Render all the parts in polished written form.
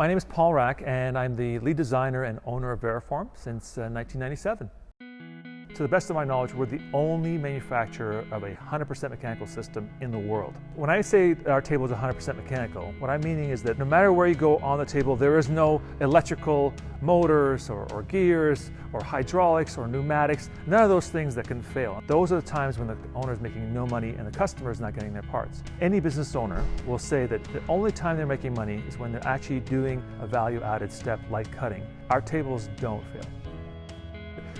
My name is Paul Rack, and I'm the lead designer and owner of VeriForm since 1997. To the best of my knowledge, we're the only manufacturer of a 100% mechanical system in the world. When I say our table is 100% mechanical, what I'm meaning is that no matter where you go on the table, there is no electrical motors or gears or hydraulics or pneumatics, none of those things that can fail. Those are the times when the owner is making no money and the customer is not getting their parts. Any business owner will say that the only time they're making money is when they're actually doing a value-added step like cutting. Our tables don't fail.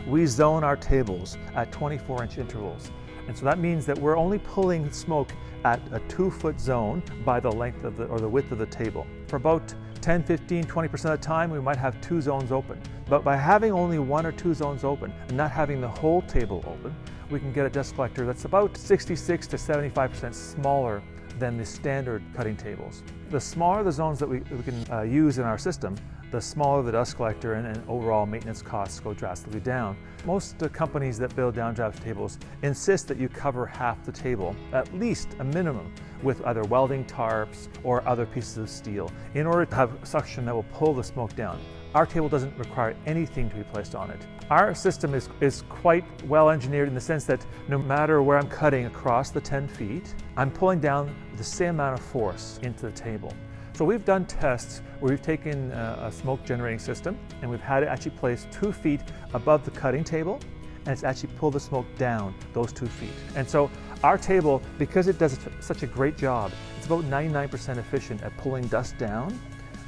We zone our tables at 24-inch intervals. And so that means that we're only pulling smoke at a 2-foot zone by the length of the width of the table. For about 10, 15, 20% of the time, we might have 2 zones open. But by having only 1 or 2 zones open and not having the whole table open, we can get a dust collector that's about 66 to 75% smaller than the standard cutting tables. The smaller the zones that we can use in our system, the smaller the dust collector and overall maintenance costs go drastically down. Most companies that build downdraft tables insist that you cover half the table, at least a minimum, with either welding tarps or other pieces of steel in order to have suction that will pull the smoke down. Our table doesn't require anything to be placed on it. Our system is quite well engineered in the sense that no matter where I'm cutting across the 10 feet, I'm pulling down the same amount of force into the table. So we've done tests where we've taken a smoke generating system and we've had it actually placed 2 feet above the cutting table, and it's actually pulled the smoke down those 2 feet. And so our table, because it does such a great job, it's about 99% efficient at pulling dust down.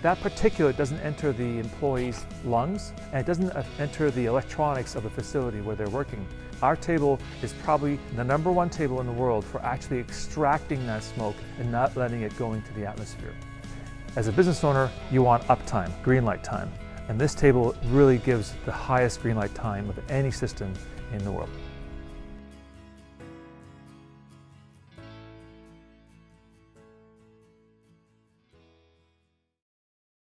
That particulate doesn't enter the employee's lungs, and it doesn't enter the electronics of the facility where they're working. Our table is probably the #1 table in the world for actually extracting that smoke and not letting it go into the atmosphere. As a business owner, you want uptime, green light time, and this table really gives the highest green light time of any system in the world.